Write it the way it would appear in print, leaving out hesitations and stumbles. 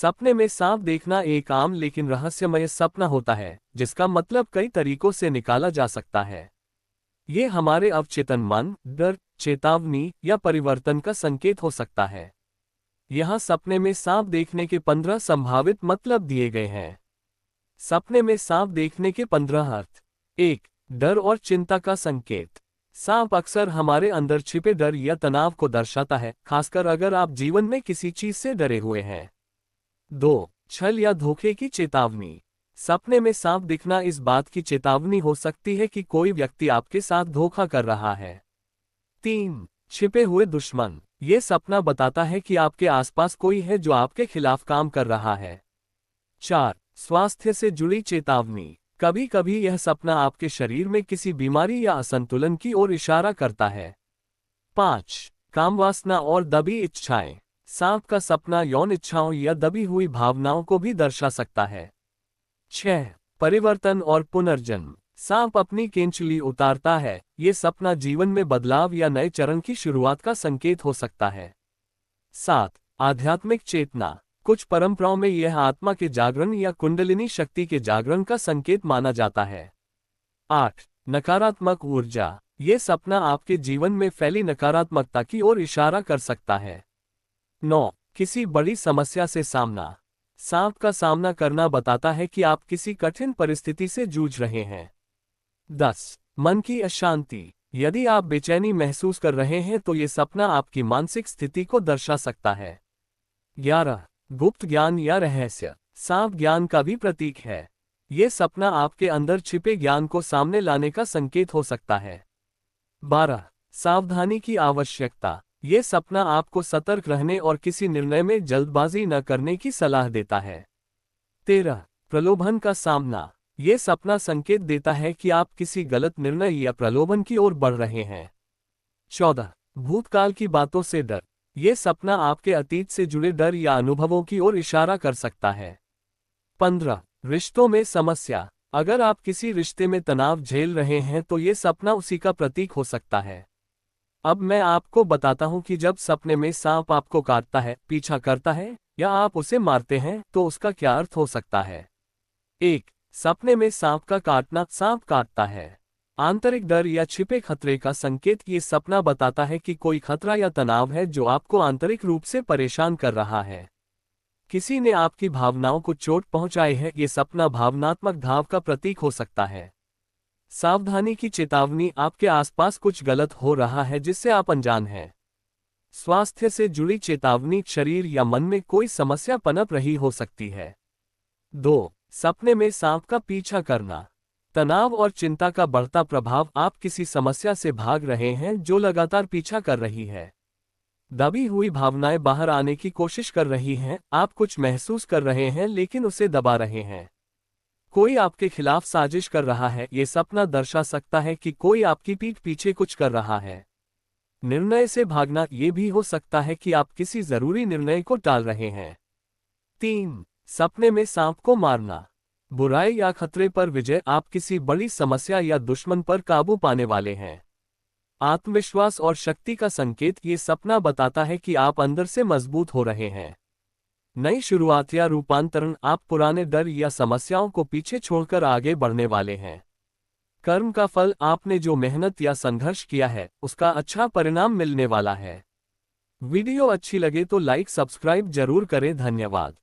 सपने में सांप देखना एक आम लेकिन रहस्यमय सपना होता है, जिसका मतलब कई तरीकों से निकाला जा सकता है। ये हमारे अवचेतन मन, डर, चेतावनी या परिवर्तन का संकेत हो सकता है। यहाँ सपने में सांप देखने के 15 संभावित मतलब दिए गए हैं। सपने में सांप देखने के 15 अर्थ। 1. डर और चिंता का संकेत। सांप अक्सर हमारे अंदर छिपे डर या तनाव को दर्शाता है, खासकर अगर आप जीवन में किसी चीज से डरे हुए हैं। 2. छल या धोखे की चेतावनी। सपने में सांप दिखना इस बात की चेतावनी हो सकती है कि कोई व्यक्ति आपके साथ धोखा कर रहा है। 3. छिपे हुए दुश्मन। ये सपना बताता है कि आपके आसपास कोई है जो आपके खिलाफ काम कर रहा है। 4. स्वास्थ्य से जुड़ी चेतावनी। कभी कभी यह सपना आपके शरीर में किसी बीमारी या असंतुलन की ओर इशारा करता है। 5. कामवासना और दबी इच्छाएं। सांप का सपना यौन इच्छाओं या दबी हुई भावनाओं को भी दर्शा सकता है। 6. परिवर्तन और पुनर्जन्म। सांप अपनी केंचुली उतारता है, ये सपना जीवन में बदलाव या नए चरण की शुरुआत का संकेत हो सकता है। 7. आध्यात्मिक चेतना। कुछ परंपराओं में यह आत्मा के जागरण या कुंडलिनी शक्ति के जागरण का संकेत माना जाता है। 8. नकारात्मक ऊर्जा। ये सपना आपके जीवन में फैली नकारात्मकता की ओर इशारा कर सकता है। 9. किसी बड़ी समस्या से सामना। सांप का सामना करना बताता है कि आप किसी कठिन परिस्थिति से जूझ रहे हैं। 10. मन की अशांति। यदि आप बेचैनी महसूस कर रहे हैं तो ये सपना आपकी मानसिक स्थिति को दर्शा सकता है। 11. गुप्त ज्ञान या रहस्य। सांप ज्ञान का भी प्रतीक है। ये सपना आपके अंदर छिपे ज्ञान को सामने लाने का संकेत हो सकता है। 12. सावधानी की आवश्यकता। ये सपना आपको सतर्क रहने और किसी निर्णय में जल्दबाजी न करने की सलाह देता है। 13. प्रलोभन का सामना। ये सपना संकेत देता है कि आप किसी गलत निर्णय या प्रलोभन की ओर बढ़ रहे हैं। 14. भूतकाल की बातों से डर। ये सपना आपके अतीत से जुड़े डर या अनुभवों की ओर इशारा कर सकता है। 15. रिश्तों में समस्या। अगर आप किसी रिश्ते में तनाव झेल रहे हैं तो ये सपना उसी का प्रतीक हो सकता है। अब मैं आपको बताता हूं कि जब सपने में सांप आपको काटता है, पीछा करता है या आप उसे मारते हैं तो उसका क्या अर्थ हो सकता है। 1. सपने में सांप का काटना। सांप काटता है आंतरिक डर या छिपे खतरे का संकेत। ये सपना बताता है कि कोई खतरा या तनाव है जो आपको आंतरिक रूप से परेशान कर रहा है। किसी ने आपकी भावनाओं को चोट पहुंचाई है। ये सपना भावनात्मक घाव का प्रतीक हो सकता है। सावधानी की चेतावनी। आपके आसपास कुछ गलत हो रहा है जिससे आप अनजान हैं। स्वास्थ्य से जुड़ी चेतावनी। शरीर या मन में कोई समस्या पनप रही हो सकती है। 2. सपने में सांप का पीछा करना। तनाव और चिंता का बढ़ता प्रभाव। आप किसी समस्या से भाग रहे हैं जो लगातार पीछा कर रही है। दबी हुई भावनाएं बाहर आने की कोशिश कर रही हैं। आप कुछ महसूस कर रहे हैं लेकिन उसे दबा रहे हैं। कोई आपके खिलाफ साजिश कर रहा है। ये सपना दर्शा सकता है कि कोई आपकी पीठ पीछे कुछ कर रहा है। निर्णय से भागना। ये भी हो सकता है कि आप किसी जरूरी निर्णय को टाल रहे हैं। 3. सपने में सांप को मारना। बुराई या खतरे पर विजय। आप किसी बड़ी समस्या या दुश्मन पर काबू पाने वाले हैं। आत्मविश्वास और शक्ति का संकेत। ये सपना बताता है कि आप अंदर से मजबूत हो रहे हैं। नई शुरुआत या रूपांतरण। आप पुराने डर या समस्याओं को पीछे छोड़कर आगे बढ़ने वाले हैं। कर्म का फल। आपने जो मेहनत या संघर्ष किया है उसका अच्छा परिणाम मिलने वाला है। वीडियो अच्छी लगे तो लाइक सब्सक्राइब जरूर करें। धन्यवाद।